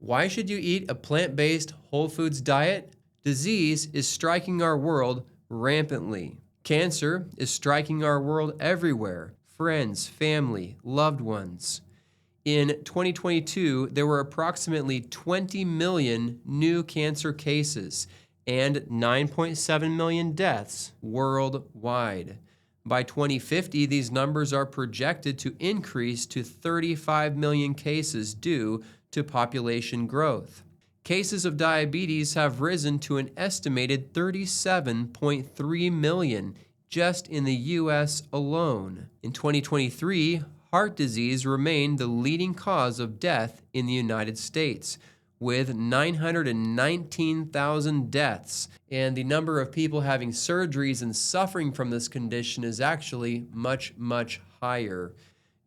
Why should you eat a plant-based whole foods diet? Disease is striking our world rampantly. Cancer is striking our world everywhere. Friends, family, loved ones. In 2022, there were approximately 20 million new cancer cases and 9.7 million deaths worldwide. By 2050, these numbers are projected to increase to 35 million cases due to population growth. Cases of diabetes have risen to an estimated 37.3 million just in the U.S. alone. In 2023, heart disease remained the leading cause of death in the United States, with 919,000 deaths, and the number of people having surgeries and suffering from this condition is actually much, much higher.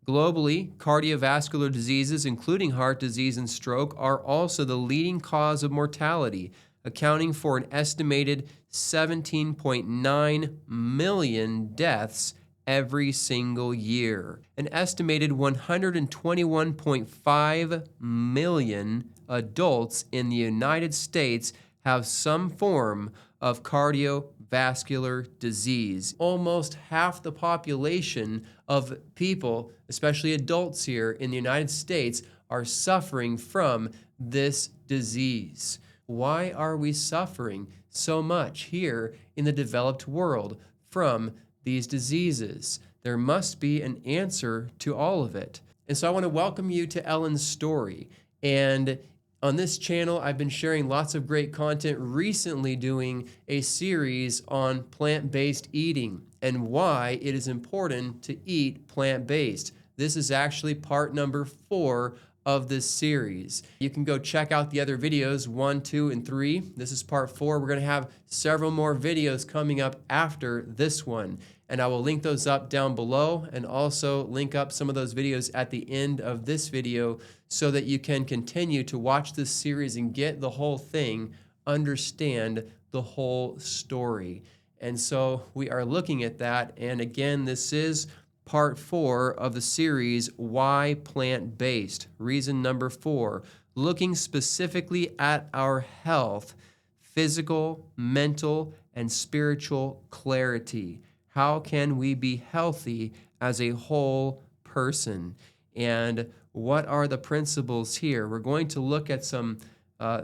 Globally, cardiovascular diseases, including heart disease and stroke, are also the leading cause of mortality, accounting for an estimated 17.9 million deaths every single year. An estimated 121.5 million adults in the United States have some form of cardiovascular disease. Almost half the population of people, especially adults here in the United States, are suffering from this disease. Why are we suffering so much here in the developed world from these diseases? There must be an answer to all of it. And so I want to welcome you to Ellen's Story. And on this channel, I've been sharing lots of great content, recently doing a series on plant-based eating and why it is important to eat plant-based. This is actually part number 4 of this series. You can go check out the other videos, 1, 2, and 3. This is part 4. We're going to have several more videos coming up after this one, and I will link those up down below and also link up some of those videos at the end of this video so that you can continue to watch this series and get the whole thing, understand the whole story. And so we are looking at that, and again, this is part 4 of the series, Why Plant-Based? Reason number 4, looking specifically at our health, physical, mental, and spiritual clarity. How can we be healthy as a whole person? And what are the principles here? We're going to look at some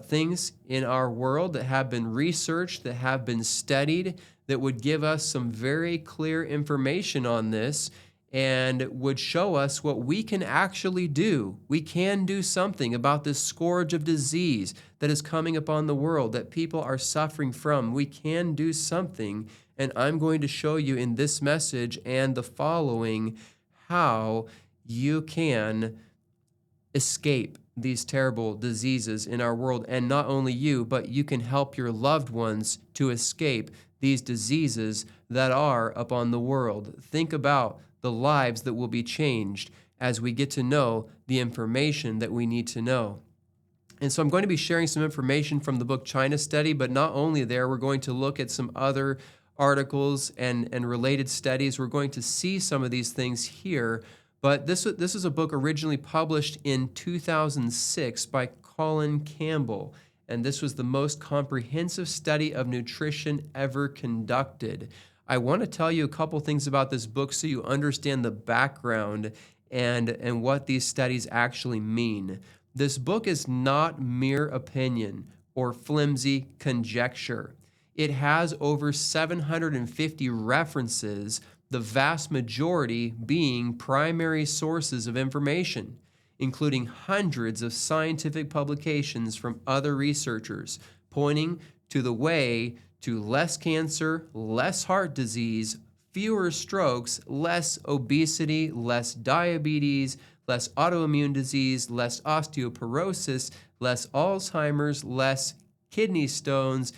things in our world that have been researched, that have been studied, that would give us some very clear information on this and would show us what we can actually do. We can do something about this scourge of disease that is coming upon the world, that people are suffering from. We can do something, and I'm going to show you in this message and the following how you can escape these terrible diseases in our world, and not only you, but you can help your loved ones to escape these diseases that are upon the world. Think about the lives that will be changed as we get to know the information that we need to know. And so I'm going to be sharing some information from the book China Study, but not only there, we're going to look at some other articles and related studies. We're going to see some of these things here, but this is a book originally published in 2006 by Colin Campbell, and this was the most comprehensive study of nutrition ever conducted. I want to tell you a couple things about this book so you understand the background and what these studies actually mean. This book is not mere opinion or flimsy conjecture. It has over 750 references, the vast majority being primary sources of information, including hundreds of scientific publications from other researchers, pointing to the way to less cancer, less heart disease, fewer strokes, less obesity, less diabetes, less autoimmune disease, less osteoporosis, less Alzheimer's, less kidney stones,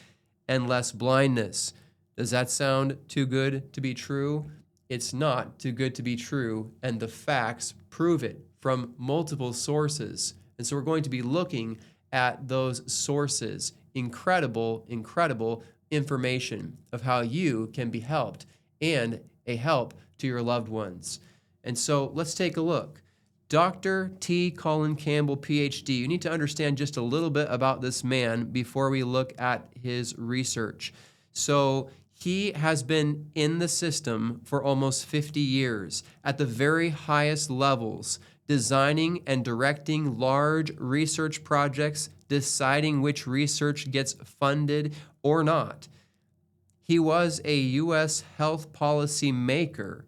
and less blindness. Does that sound too good to be true? It's not too good to be true, and the facts prove it from multiple sources. And so we're going to be looking at those sources. Incredible, incredible information of how you can be helped and a help to your loved ones. And so let's take a look. Dr. T. Colin Campbell, PhD. You need to understand just a little bit about this man before we look at his research. So he has been in the system for almost 50 years at the very highest levels, designing and directing large research projects, deciding which research gets funded or not. He was a U.S. health policy maker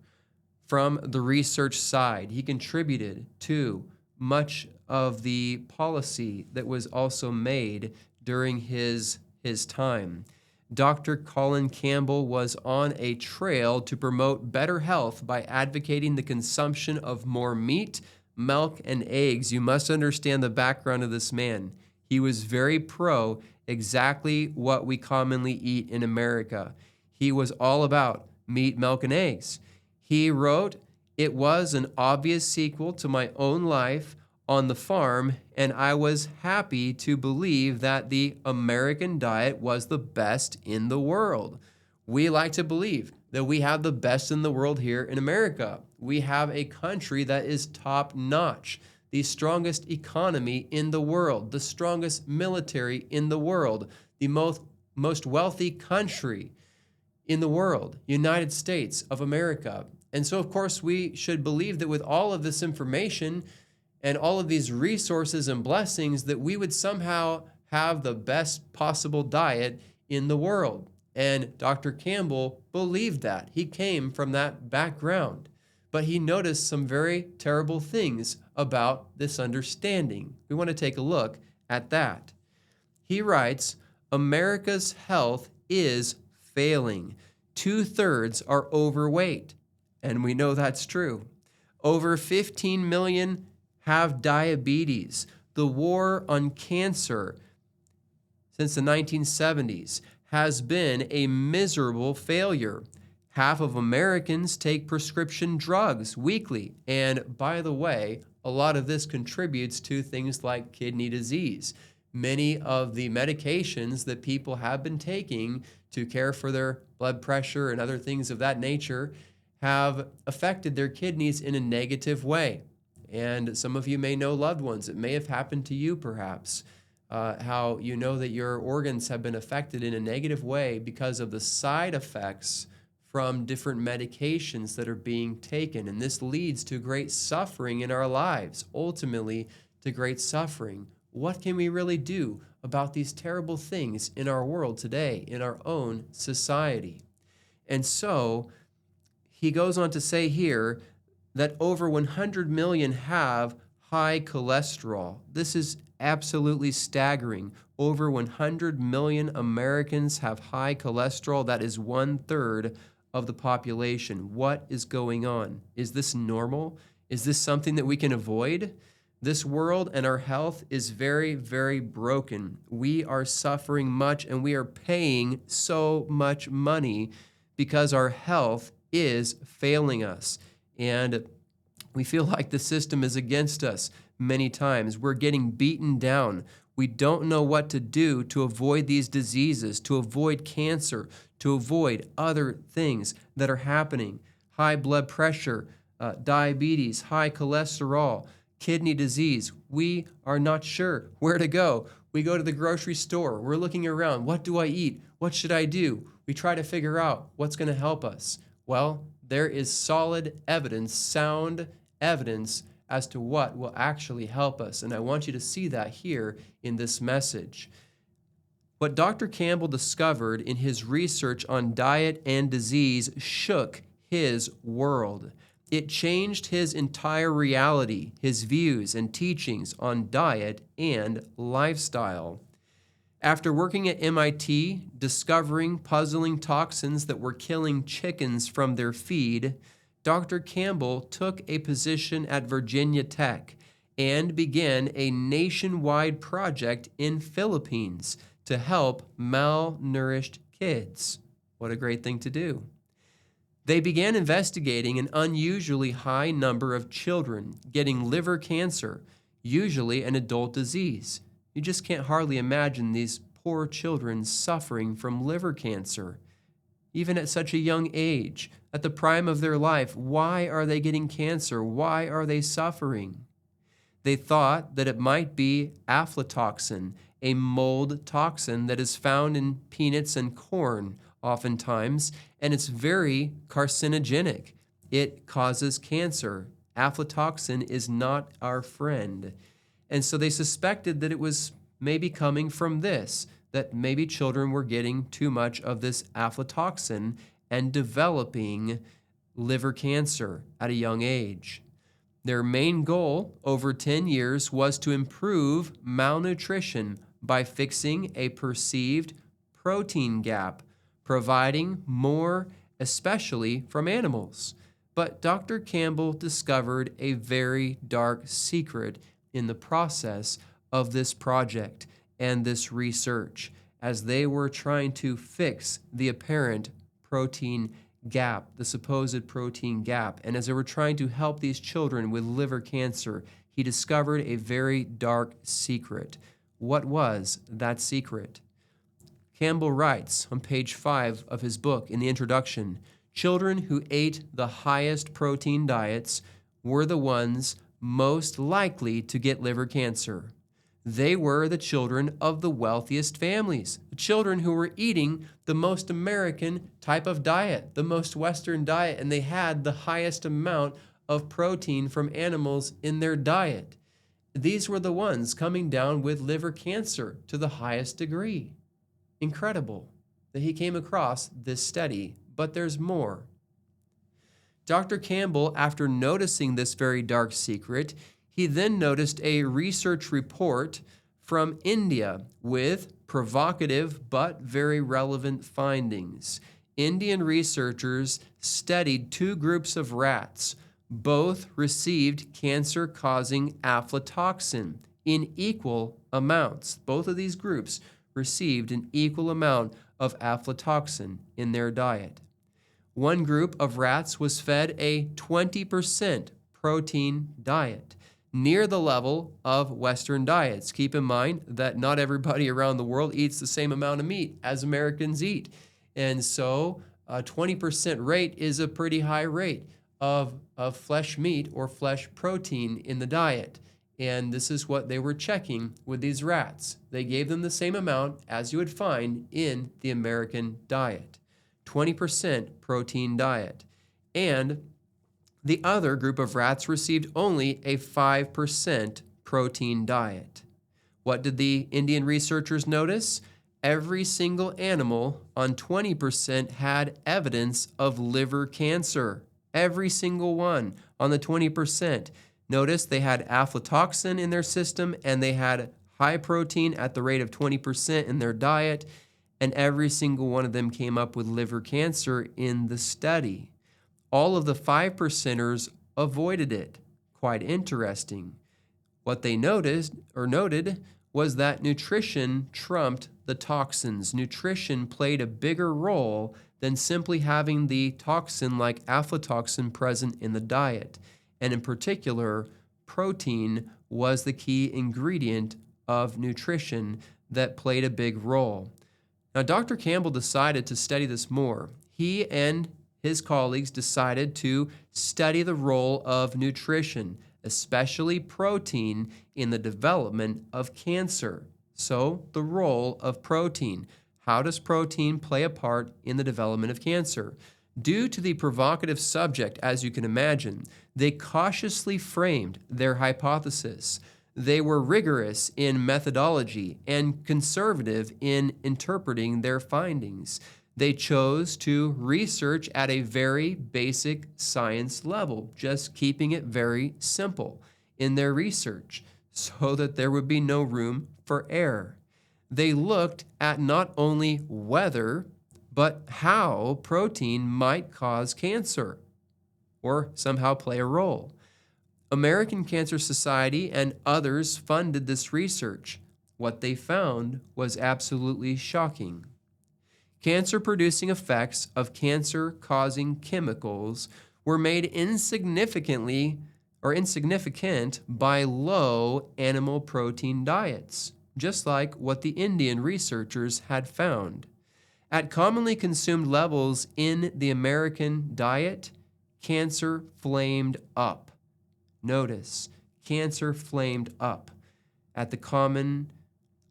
from the research side. He contributed to much of the policy that was also made during his time. Dr. Colin Campbell was on a trail to promote better health by advocating the consumption of more meat, milk, and eggs. You must understand the background of this man. He was very pro exactly what we commonly eat in America. He was all about meat, milk, and eggs. He wrote, "It was an obvious sequel to my own life on the farm, and I was happy to believe that the American diet was the best in the world." We like to believe that we have the best in the world here in America. We have a country that is top notch, the strongest economy in the world, the strongest military in the world, the most wealthy country in the world, United States of America. And so, of course, we should believe that with all of this information and all of these resources and blessings, that we would somehow have the best possible diet in the world. And Dr. Campbell believed that. He came from that background. But he noticed some very terrible things about this understanding. We want to take a look at that. He writes, "America's health is failing. 2/3 are overweight." And we know that's true. Over 15 million have diabetes. The war on cancer since the 1970s has been a miserable failure. Half of Americans take prescription drugs weekly. And by the way, a lot of this contributes to things like kidney disease. Many of the medications that people have been taking to care for their blood pressure and other things of that nature have affected their kidneys in a negative way. And some of you may know loved ones. It may have happened to you, perhaps, how you know that your organs have been affected in a negative way because of the side effects from different medications that are being taken. And this leads to great suffering in our lives, ultimately to great suffering. What can we really do about these terrible things in our world today, in our own society? And so he goes on to say here that over 100 million have high cholesterol. This is absolutely staggering. Over 100 million Americans have high cholesterol. That is 1/3 of the population. What is going on? Is this normal? Is this something that we can avoid? This world and our health is very, very broken. We are suffering much, and we are paying so much money because our health is failing us. And we feel like the system is against us many times. We're getting beaten down. We don't know what to do to avoid these diseases, to avoid cancer, to avoid other things that are happening. High blood pressure, diabetes, high cholesterol, kidney disease. We are not sure where to go. We go to the grocery store. We're looking around. What do I eat? What should I do? We try to figure out what's going to help us. Well, there is solid evidence, sound evidence as to what will actually help us. And I want you to see that here in this message. What Dr. Campbell discovered in his research on diet and disease shook his world. It changed his entire reality, his views and teachings on diet and lifestyle. After working at MIT, discovering puzzling toxins that were killing chickens from their feed, Dr. Campbell took a position at Virginia Tech and began a nationwide project in Philippines to help malnourished kids. What a great thing to do. They began investigating an unusually high number of children getting liver cancer, usually an adult disease. You just can't hardly imagine these poor children suffering from liver cancer, even at such a young age, at the prime of their life. Why are they getting cancer? Why are they suffering? They thought that it might be aflatoxin, a mold toxin that is found in peanuts and corn oftentimes, and it's very carcinogenic. It causes cancer. Aflatoxin is not our friend. And so they suspected that it was maybe coming from this, that maybe children were getting too much of this aflatoxin and developing liver cancer at a young age. Their main goal over 10 years was to improve malnutrition by fixing a perceived protein gap, providing more, especially from animals. But Dr. Campbell discovered a very dark secret in the process of this project and this research as they were trying to fix the apparent protein gap, the supposed protein gap. And as they were trying to help these children with liver cancer, he discovered a very dark secret. What was that secret? Campbell writes on page 5 of his book in the introduction, children who ate the highest protein diets were the ones most likely to get liver cancer. They were the children of the wealthiest families, the children who were eating the most American type of diet, the most Western diet, and they had the highest amount of protein from animals in their diet. These were the ones coming down with liver cancer to the highest degree. Incredible that he came across this study, but there's more. Dr. Campbell, after noticing this very dark secret, he then noticed a research report from India with provocative but very relevant findings. Indian researchers studied 2 groups of rats. Both received cancer-causing aflatoxin in equal amounts. Both of these groups received an equal amount of aflatoxin in their diet. One group of rats was fed a 20% protein diet, near the level of Western diets. Keep in mind that not everybody around the world eats the same amount of meat as Americans eat. And so a 20% rate is a pretty high rate of flesh meat or flesh protein in the diet. And this is what they were checking with these rats. They gave them the same amount as you would find in the American diet. 20% protein diet. And the other group of rats received only a 5% protein diet. What did the Indian researchers notice? Every single animal on 20% had evidence of liver cancer. Every single one on the 20%. Notice they had aflatoxin in their system and they had high protein at the rate of 20% in their diet, and every single one of them came up with liver cancer in the study. All of the 5%ers avoided it. Quite interesting. What they noted was that nutrition trumped the toxins. Nutrition played a bigger role than simply having the toxin like aflatoxin present in the diet. And in particular, protein was the key ingredient of nutrition that played a big role. Now, Dr. Campbell decided to study this more. He and his colleagues decided to study the role of nutrition, especially protein, in the development of cancer. So, the role of protein. How does protein play a part in the development of cancer? Due to the provocative subject, as you can imagine, they cautiously framed their hypothesis. They were rigorous in methodology and conservative in interpreting their findings. They chose to research at a very basic science level, just keeping it very simple in their research so that there would be no room for error. They looked at not only whether, but how protein might cause cancer or somehow play a role. American Cancer Society and others funded this research. What they found was absolutely shocking. Cancer-producing effects of cancer-causing chemicals were made insignificant by low animal protein diets, just like what the Indian researchers had found. At commonly consumed levels in the American diet, cancer flamed up. Notice, cancer flamed up at the common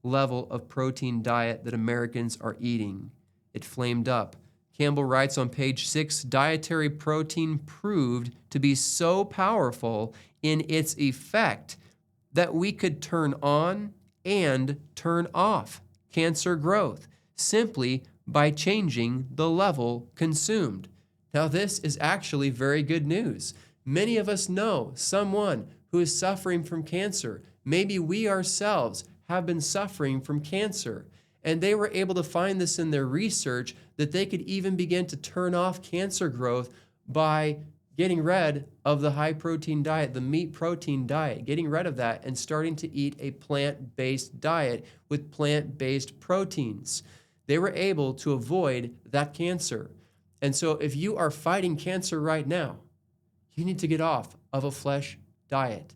level of protein diet that Americans are eating. It flamed up. Campbell writes on page 6, dietary protein proved to be so powerful in its effect that we could turn on and turn off cancer growth simply by changing the level consumed. Now, this is actually very good news. Many of us know someone who is suffering from cancer. Maybe we ourselves have been suffering from cancer. And they were able to find this in their research that they could even begin to turn off cancer growth by getting rid of the high protein diet, the meat protein diet, getting rid of that and starting to eat a plant-based diet with plant-based proteins. They were able to avoid that cancer. And so if you are fighting cancer right now, you need to get off of a flesh diet.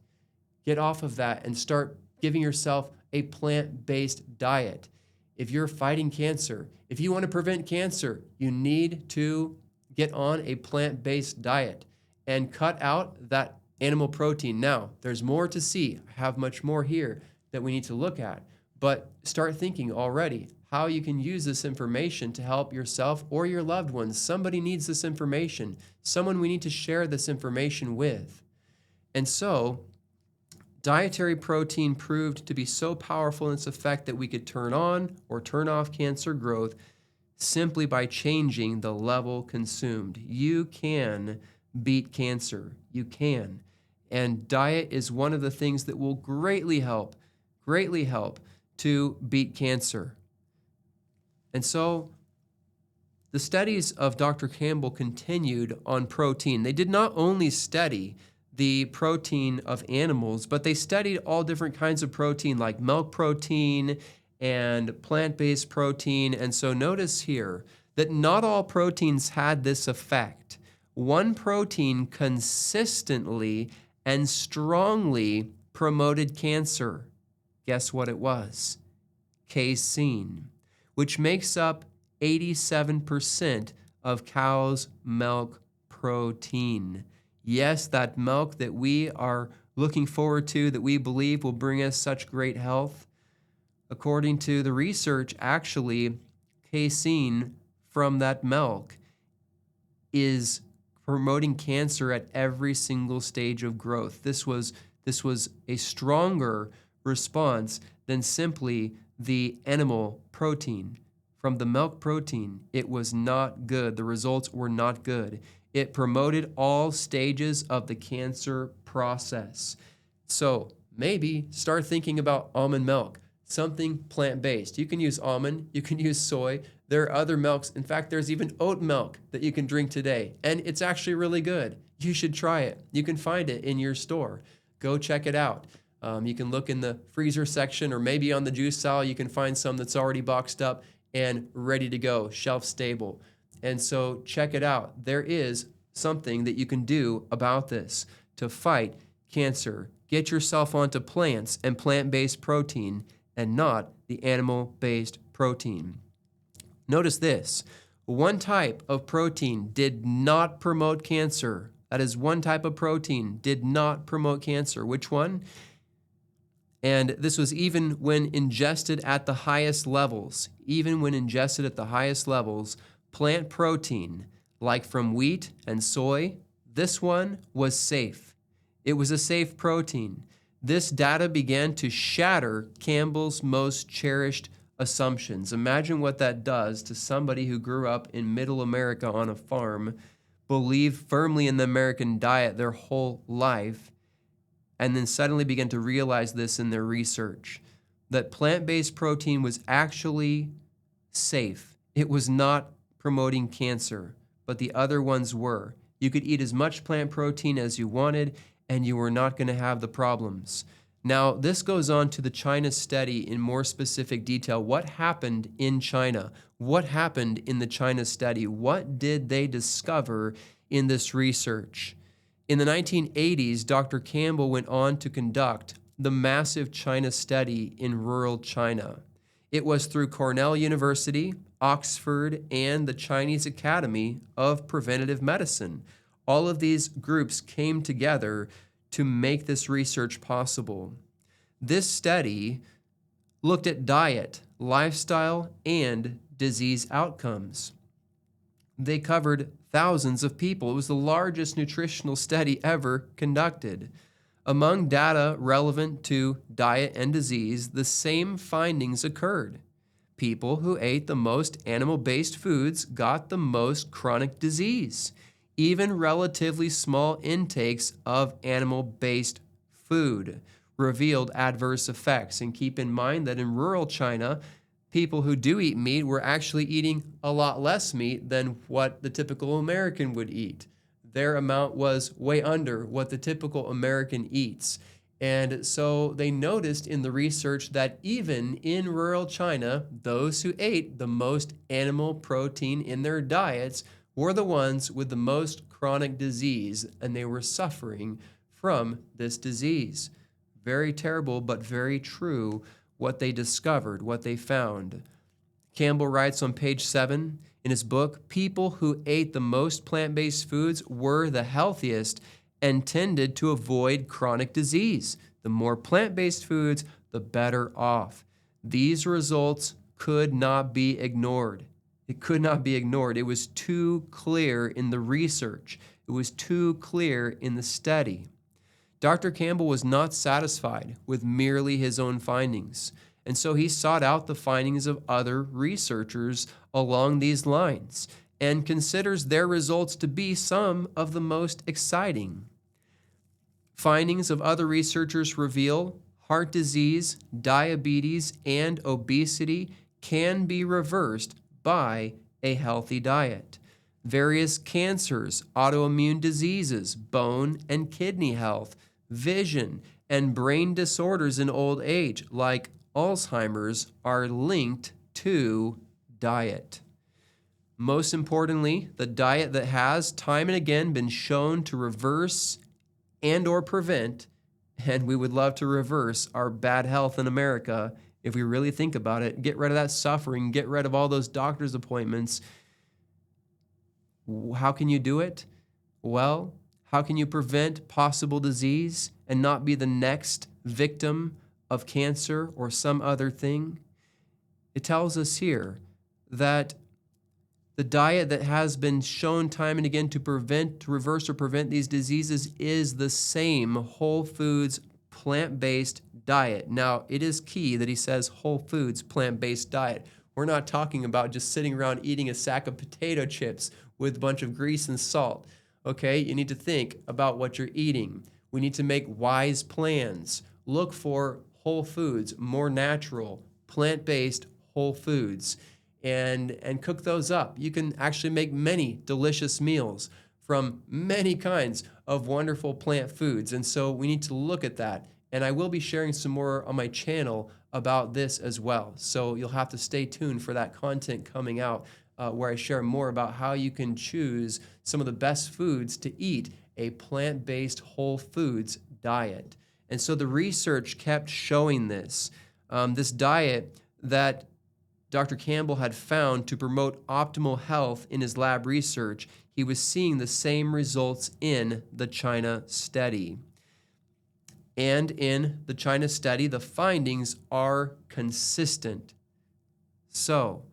Get off of that and start giving yourself a plant-based diet. If you're fighting cancer, if you want to prevent cancer, you need to get on a plant-based diet and cut out that animal protein. Now, there's more to see. I have much more here that we need to look at, but start thinking already how you can use this information to help yourself or your loved ones. Somebody needs this information, someone we need to share this information with. And so, dietary protein proved to be so powerful in its effect that we could turn on or turn off cancer growth simply by changing the level consumed. You can beat cancer. You can. And diet is one of the things that will greatly help to beat cancer. And so the studies of Dr. Campbell continued on protein. They did not only study the protein of animals, but they studied all different kinds of protein like milk protein and plant-based protein. And so notice here that not all proteins had this effect. One protein consistently and strongly promoted cancer. Guess what it was? Casein, which makes up 87% of cow's milk protein. Yes, that milk that we are looking forward to, that we believe will bring us such great health. According to the research, actually, casein from that milk is promoting cancer at every single stage of growth. This was a stronger response than simply the animal protein. From the milk protein, it was not good. The results were not good. It promoted all stages of the cancer process. So maybe start thinking about almond milk, something plant-based. You can use almond, you can use soy. There are other milks. In fact, there's even oat milk that you can drink today, and it's actually really good. You should try it. You can find it in your store. Go check it out. You can look in the freezer section or maybe on the juice aisle. You can find some that's already boxed up and ready to go, shelf stable. And so check it out. There is something that you can do about this to fight cancer. Get yourself onto plants and plant-based protein and not the animal-based protein. Notice this. One type of protein did not promote cancer. That is, one type of protein did not promote cancer. Which one? And this was even when ingested at the highest levels. Even when ingested at the highest levels, plant protein, like from wheat and soy, this one was safe. It was a safe protein. This data began to shatter Campbell's most cherished assumptions. Imagine what that does to somebody who grew up in middle America on a farm, believed firmly in the American diet their whole life, and then suddenly began to realize this in their research, that plant-based protein was actually safe. It was not promoting cancer, but the other ones were. You could eat as much plant protein as you wanted, and you were not going to have the problems. Now, this goes on to the China study in more specific detail. What happened in China? What happened in the China study? What did they discover in this research? In the 1980s, Dr. Campbell went on to conduct the massive China study in rural China. It was through Cornell University, Oxford, and the Chinese Academy of Preventative Medicine. All of these groups came together to make this research possible. This study looked at diet, lifestyle, and disease outcomes. They covered thousands of people. It was the largest nutritional study ever conducted. Among data relevant to diet and disease, the same findings occurred. People who ate the most animal-based foods got the most chronic disease. Even relatively small intakes of animal-based food revealed adverse effects. And keep in mind that in rural China, people who do eat meat were actually eating a lot less meat than what the typical American would eat. Their amount was way under what the typical American eats. And so they noticed in the research that even in rural China, those who ate the most animal protein in their diets were the ones with the most chronic disease, and they were suffering from this disease. Very terrible, but very true what they discovered, what they found. Campbell writes on page 7 in his book, people who ate the most plant-based foods were the healthiest and tended to avoid chronic disease. The more plant-based foods, the better off. These results could not be ignored. It could not be ignored. It was too clear in the research. It was too clear in the study. Dr. Campbell was not satisfied with merely his own findings, and so he sought out the findings of other researchers along these lines and considers their results to be some of the most exciting. Findings of other researchers reveal heart disease, diabetes, and obesity can be reversed by a healthy diet. Various cancers, autoimmune diseases, bone and kidney health, vision, and brain disorders in old age, like Alzheimer's, are linked to diet. Most importantly, the diet that has time and again been shown to reverse and or prevent, and we would love to reverse our bad health in America if we really think about it, get rid of that suffering, get rid of all those doctor's appointments. How can you do it? Well, how can you prevent possible disease and not be the next victim of cancer or some other thing? It tells us here that the diet that has been shown time and again to reverse or prevent these diseases is the same whole foods, plant-based diet. Now, it is key that he says whole foods, plant-based diet. We're not talking about just sitting around eating a sack of potato chips with a bunch of grease and salt. Okay, you need to think about what you're eating. We need to make wise plans. Look for whole foods, more natural, plant-based whole foods, and cook those up. You can actually make many delicious meals from many kinds of wonderful plant foods. And so we need to look at that. And I will be sharing some more on my channel about this as well. So you'll have to stay tuned for that content coming out where I share more about how you can choose some of the best foods to eat a plant-based whole foods diet. And so the research kept showing this. This diet that Dr. Campbell had found to promote optimal health in his lab research, he was seeing the same results in the China study. And in the China study, the findings are consistent. So,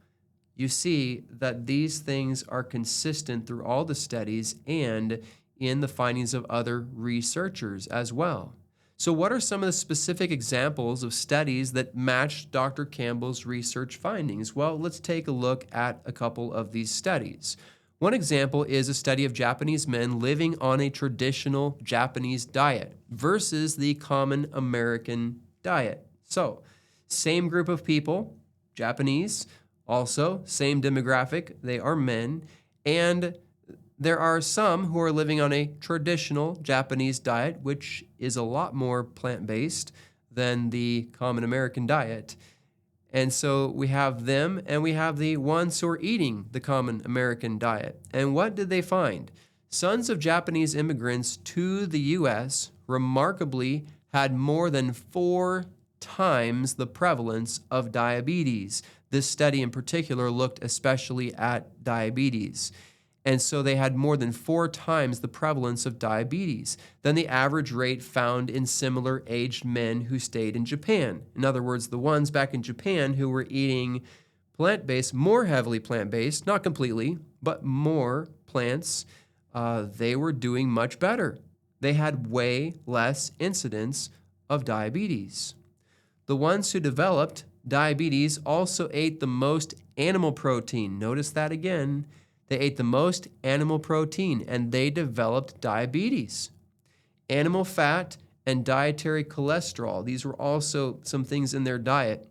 you see that these things are consistent through all the studies and in the findings of other researchers as well. So what are some of the specific examples of studies that matched Dr. Campbell's research findings? Well, let's take a look at a couple of these studies. One example is a study of Japanese men living on a traditional Japanese diet versus the common American diet. So, same group of people, Japanese, also same demographic, they are men, and there are some who are living on a traditional Japanese diet, which is a lot more plant-based than the common American diet. And so we have them, and we have the ones who are eating the common American diet. And what did they find? Sons of Japanese immigrants to the U.S. remarkably had more than 4 times the prevalence of diabetes. This study in particular looked especially at diabetes. And so they had more than 4 times the prevalence of diabetes than the average rate found in similar aged men who stayed in Japan. In other words, the ones back in Japan who were eating plant-based, more heavily plant-based, not completely, but more plants, they were doing much better. They had way less incidence of diabetes. The ones who developed diabetes also ate the most animal protein. Notice that again. They ate the most animal protein, and they developed diabetes. Animal fat and dietary cholesterol. These were also some things in their diet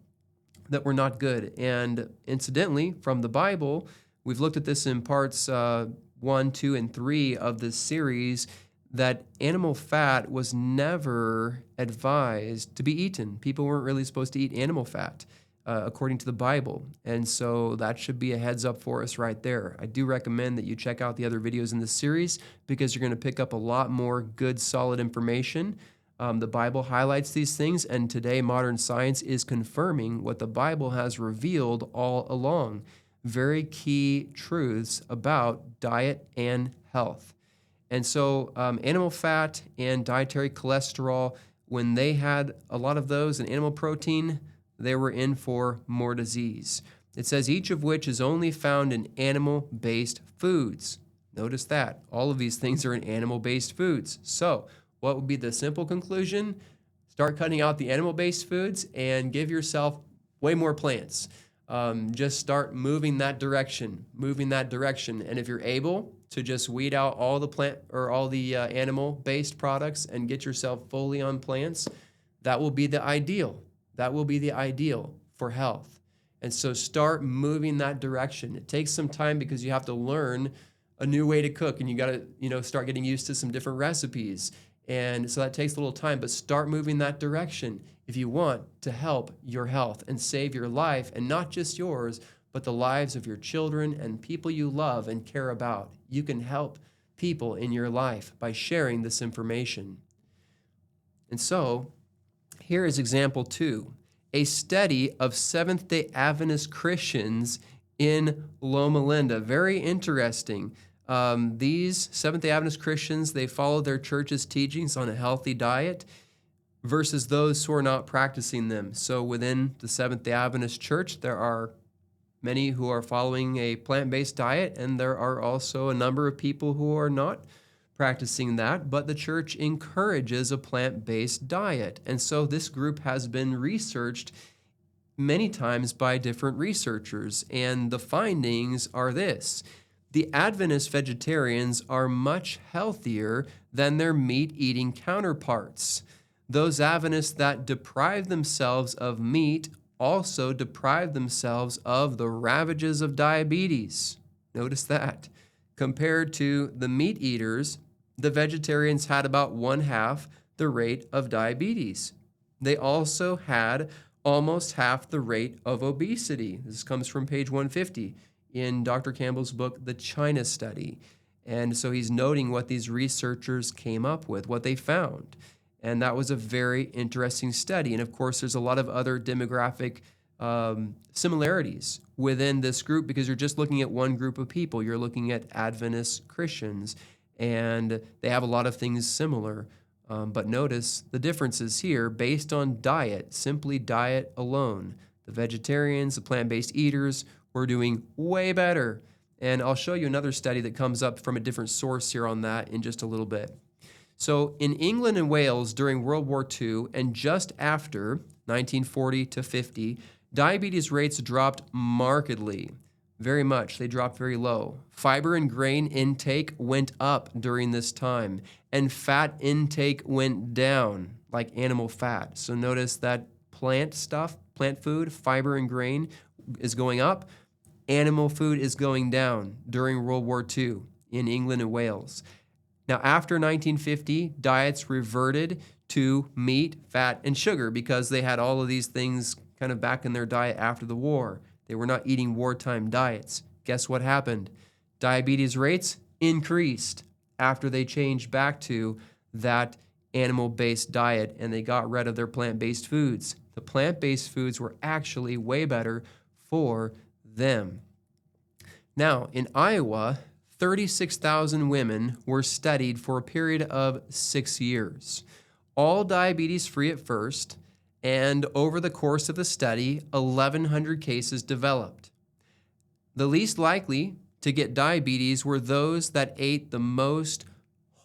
that were not good. And incidentally, from the Bible, we've looked at this in parts 1, 2, and 3 of this series, that animal fat was never advised to be eaten. People weren't really supposed to eat animal fat, according to the Bible. And so that should be a heads up for us right there. I do recommend that you check out the other videos in this series because you're going to pick up a lot more good, solid information. The Bible highlights these things, and today modern science is confirming what the Bible has revealed all along. Very key truths about diet and health. And so animal fat and dietary cholesterol, when they had a lot of those and animal protein, they were in for more disease. It says each of which is only found in animal-based foods. Notice that. All of these things are in animal-based foods. So what would be the simple conclusion? Start cutting out the animal-based foods and give yourself way more plants. Just start moving that direction. And if you're able to just weed out all the plant or all the animal-based products and get yourself fully on plants, that will be the ideal. That will be the ideal for health. And so start moving that direction. It takes some time because you have to learn a new way to cook, and you got to, start getting used to some different recipes. And so that takes a little time, but start moving that direction if you want to help your health and save your life, and not just yours, but the lives of your children and people you love and care about. You can help people in your life by sharing this information. And so here is example 2, a study of Seventh-day Adventist Christians in Loma Linda. Very interesting. These Seventh-day Adventist Christians, they follow their church's teachings on a healthy diet versus those who are not practicing them. So within the Seventh-day Adventist Church, there are many who are following a plant-based diet, and there are also a number of people who are not practicing that, but the church encourages a plant-based diet. And so this group has been researched many times by different researchers, and the findings are this. The Adventist vegetarians are much healthier than their meat-eating counterparts. Those Adventists that deprive themselves of meat also deprive themselves of the ravages of diabetes. Notice that. Compared to the meat eaters, the vegetarians had about 1/2 the rate of diabetes. They also had almost half the rate of obesity. This comes from page 150 in Dr. Campbell's book, The China Study. And so he's noting what these researchers came up with, what they found. And that was a very interesting study. And of course, there's a lot of other demographic similarities within this group because you're just looking at one group of people. You're looking at Adventist Christians, and they have a lot of things similar. But notice the differences here based on diet, simply diet alone. The vegetarians, the plant-based eaters were doing way better. And I'll show you another study that comes up from a different source here on that in just a little bit. So in England and Wales during World War II and just after 1940 to 50, diabetes rates dropped markedly, very much. They dropped very low. Fiber and grain intake went up during this time, and fat intake went down, like animal fat. So notice that plant stuff, plant food, fiber and grain is going up. Animal food is going down during World War II in England and Wales. Now, after 1950, diets reverted to meat, fat, and sugar because they had all of these things kind of back in their diet after the war. They were not eating wartime diets. Guess what happened? Diabetes rates increased after they changed back to that animal-based diet and they got rid of their plant-based foods. The plant-based foods were actually way better for them. Now, in Iowa, 36,000 women were studied for a period of 6 years. All diabetes free at first, and over the course of the study, 1,100 cases developed. The least likely to get diabetes were those that ate the most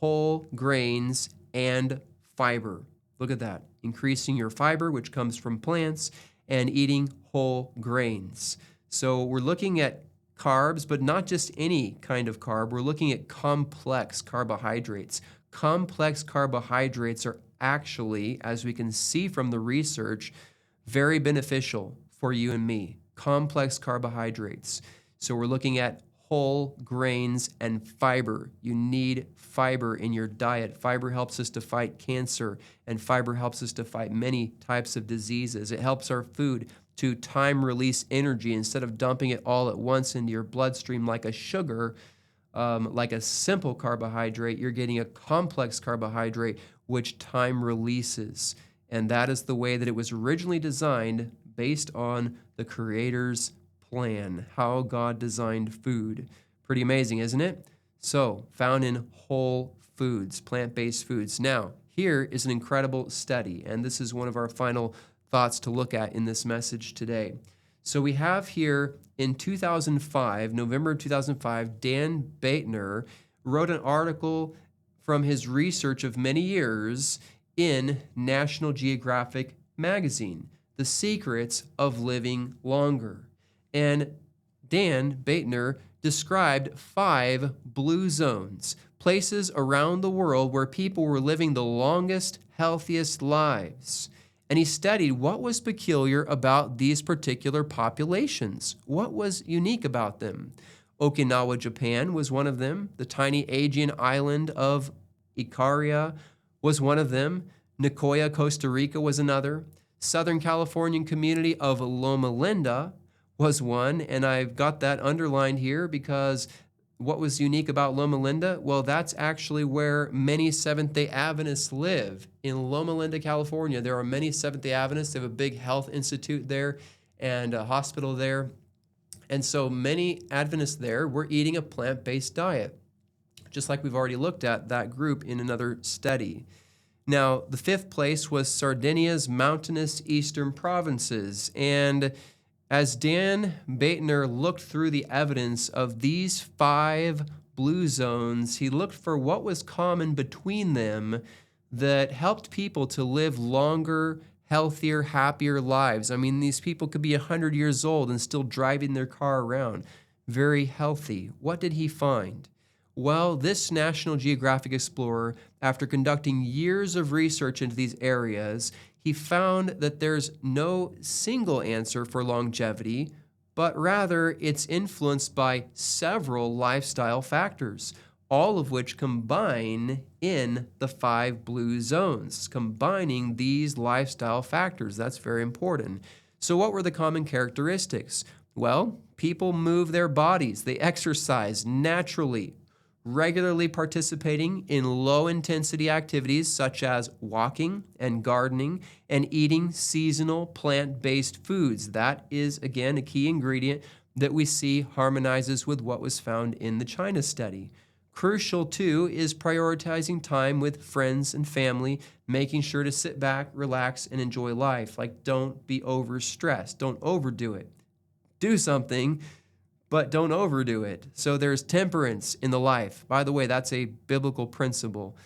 whole grains and fiber. Look at that. Increasing your fiber, which comes from plants, and eating whole grains. So we're looking at carbs, but not just any kind of carb. We're looking at complex carbohydrates. Complex carbohydrates are actually, as we can see from the research, very beneficial for you and me. Complex carbohydrates. So we're looking at whole grains and fiber. You need fiber in your diet. Fiber helps us to fight cancer, and fiber helps us to fight many types of diseases. It helps our food to time release energy instead of dumping it all at once into your bloodstream like a sugar, like a simple carbohydrate. You're getting a complex carbohydrate which time releases. And that is the way that it was originally designed based on the Creator's plan, how God designed food. Pretty amazing, isn't it? So, found in whole foods, plant-based foods. Now, here is an incredible study, and this is one of our final thoughts to look at in this message today. So we have here in 2005, November of 2005, Dan Buettner wrote an article from his research of many years in National Geographic magazine, The Secrets of Living Longer. And Dan Buettner described 5 blue zones, places around the world where people were living the longest, healthiest lives. And he studied what was peculiar about these particular populations. What was unique about them? Okinawa, Japan was one of them. The tiny Aegean island of Ikaria was one of them. Nicoya, Costa Rica was another. Southern Californian community of Loma Linda was one, and I've got that underlined here because what was unique about Loma Linda? Well, that's actually where many Seventh-day Adventists live. In Loma Linda, California, there are many Seventh-day Adventists. They have a big health institute there and a hospital there. And so many Adventists there were eating a plant-based diet, just like we've already looked at that group in another study. Now, the 5th place was Sardinia's mountainous eastern provinces, and as Dan Buettner looked through the evidence of these 5 blue zones, he looked for what was common between them that helped people to live longer, healthier, happier lives. I mean, these people could be 100 years old and still driving their car around, very healthy. What did he find? Well, this National Geographic explorer, after conducting years of research into these areas, he found that there's no single answer for longevity, but rather it's influenced by several lifestyle factors, all of which combine in the 5 blue zones, combining these lifestyle factors. That's very important. So what were the common characteristics? Well, people move their bodies, they exercise naturally, regularly participating in low-intensity activities such as walking and gardening and eating seasonal plant-based foods. That is, again, a key ingredient that we see harmonizes with what was found in the China study. Crucial, too, is prioritizing time with friends and family, making sure to sit back, relax, and enjoy life. Like, don't be overstressed. Don't overdo it. Do something, but don't overdo it. So there's temperance in the life. By the way, that's a biblical principle.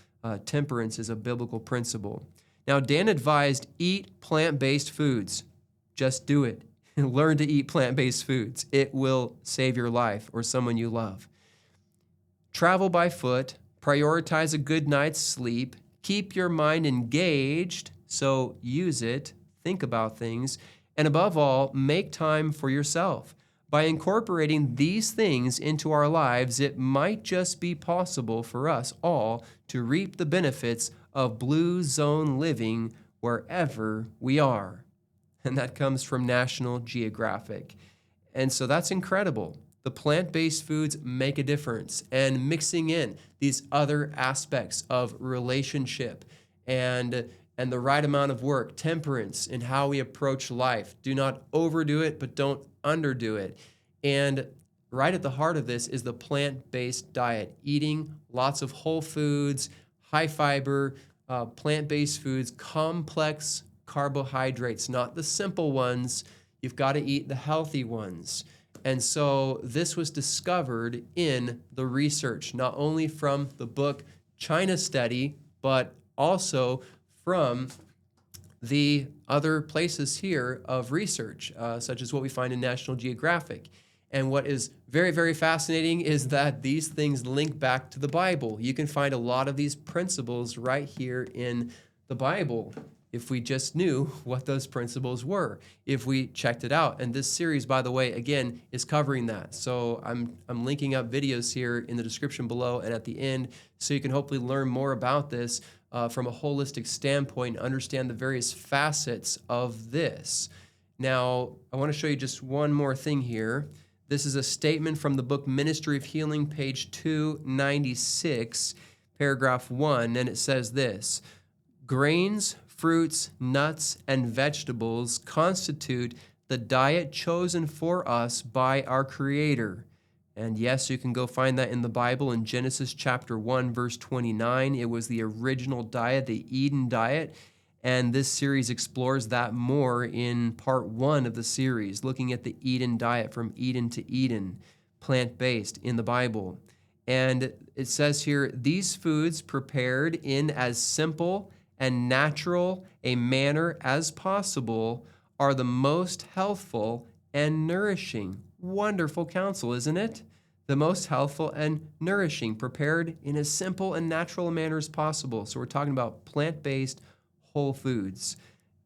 Temperance is a biblical principle. Now, Dan advised eat plant-based foods. Just do it. Learn to eat plant-based foods. It will save your life or someone you love. Travel by foot. Prioritize a good night's sleep. Keep your mind engaged, so use it. Think about things. And above all, make time for yourself. By incorporating these things into our lives, it might just be possible for us all to reap the benefits of blue zone living wherever we are. And that comes from National Geographic. And so that's incredible. The plant-based foods make a difference, and mixing in these other aspects of relationship and the right amount of work, temperance in how we approach life. Do not overdo it, but don't underdo it. And right at the heart of this is the plant-based diet, eating lots of whole foods, high fiber, plant-based foods, complex carbohydrates, not the simple ones. You've got to eat the healthy ones. And so this was discovered in the research, not only from the book China Study, but also from the other places here of research, such as what we find in National Geographic. And what is very, very fascinating is that these things link back to the Bible. You can find a lot of these principles right here in the Bible if we just knew what those principles were, if we checked it out. And this series, by the way, again, is covering that. So I'm linking up videos here in the description below and at the end so you can hopefully learn more about this from a holistic standpoint, understand the various facets of this. Now, I want to show you just one more thing here. This is a statement from the book Ministry of Healing, page 296, paragraph 1, and it says this: grains, fruits, nuts, and vegetables constitute the diet chosen for us by our Creator. And yes, you can go find that in the Bible in Genesis chapter 1, verse 29. It was the original diet, the Eden diet. And this series explores that more in part 1 of the series, looking at the Eden diet from Eden to Eden, plant-based in the Bible. And it says here, these foods prepared in as simple and natural a manner as possible are the most healthful and nourishing. Wonderful counsel, isn't it? The most healthful and nourishing, prepared in as simple and natural a manner as possible. So we're talking about plant-based whole foods.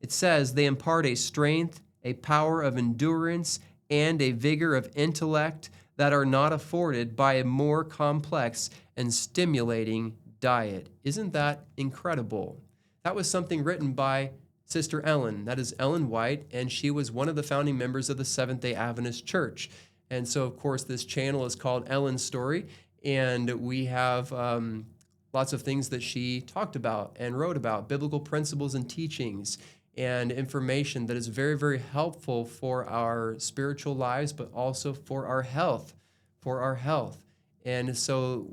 It says they impart a strength, a power of endurance, and a vigor of intellect that are not afforded by a more complex and stimulating diet. Isn't that incredible? That was something written by Sister Ellen. That is Ellen White, and she was one of the founding members of the Seventh-day Adventist Church. And so, of course, this channel is called Ellen's Story, and we have lots of things that she talked about and wrote about, biblical principles and teachings and information that is very, very helpful for our spiritual lives, but also for our health, And so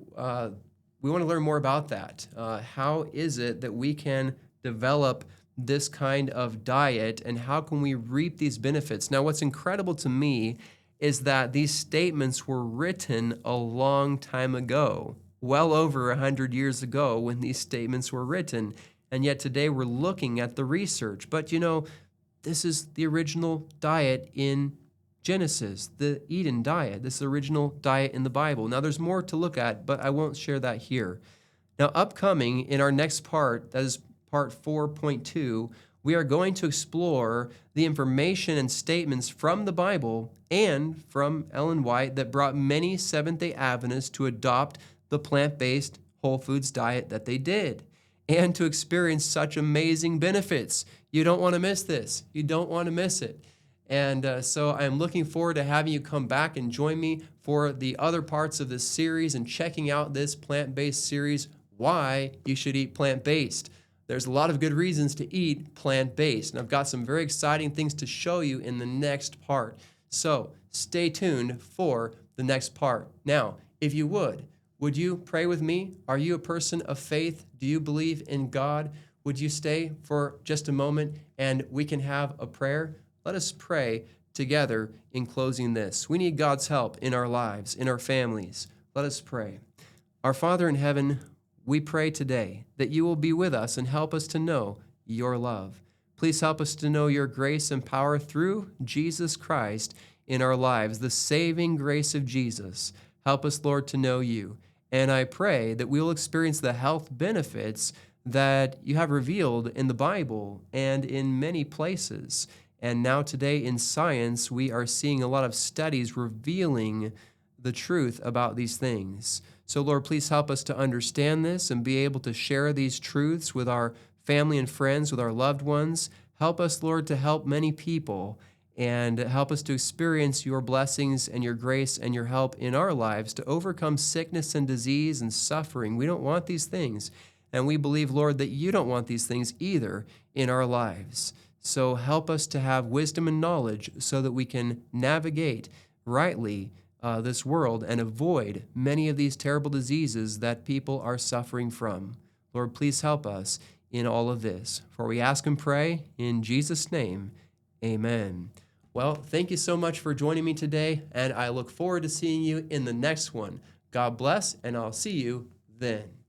we want to learn more about that. How is it that we can develop this kind of diet, and how can we reap these benefits? Now, what's incredible to me is that these statements were written a long time ago, well over 100 years ago when these statements were written. And yet today we're looking at the research. But you know, this is the original diet in Genesis, the Eden diet. This is the original diet in the Bible. Now there's more to look at, but I won't share that here. Now upcoming in our next part, that is part 4.2, we are going to explore the information and statements from the Bible and from Ellen White that brought many Seventh-day Adventists to adopt the plant-based whole foods diet that they did, and to experience such amazing benefits. You don't want to miss this. You don't want to miss it. And so I'm looking forward to having you come back and join me for the other parts of this series and checking out this plant-based series, why you should eat plant-based. There's a lot of good reasons to eat plant-based, and I've got some very exciting things to show you in the next part. So stay tuned for the next part. Now, if you would you pray with me? Are you a person of faith? Do you believe in God? Would you stay for just a moment and we can have a prayer? Let us pray together in closing this. We need God's help in our lives, in our families. Let us pray. Our Father in heaven, we pray today that you will be with us and help us to know your love. Please help us to know your grace and power through Jesus Christ in our lives, the saving grace of Jesus. Help us, Lord, to know you. And I pray that we will experience the health benefits that you have revealed in the Bible and in many places. And now today in science, we are seeing a lot of studies revealing the truth about these things. So Lord, please help us to understand this and be able to share these truths with our family and friends, with our loved ones. Help us, Lord, to help many people and help us to experience your blessings and your grace and your help in our lives to overcome sickness and disease and suffering. We don't want these things. And we believe, Lord, that you don't want these things either in our lives. So help us to have wisdom and knowledge so that we can navigate rightly this world and avoid many of these terrible diseases that people are suffering from. Lord, please help us in all of this. For we ask and pray in Jesus' name, amen. Well, thank you so much for joining me today, and I look forward to seeing you in the next one. God bless, and I'll see you then.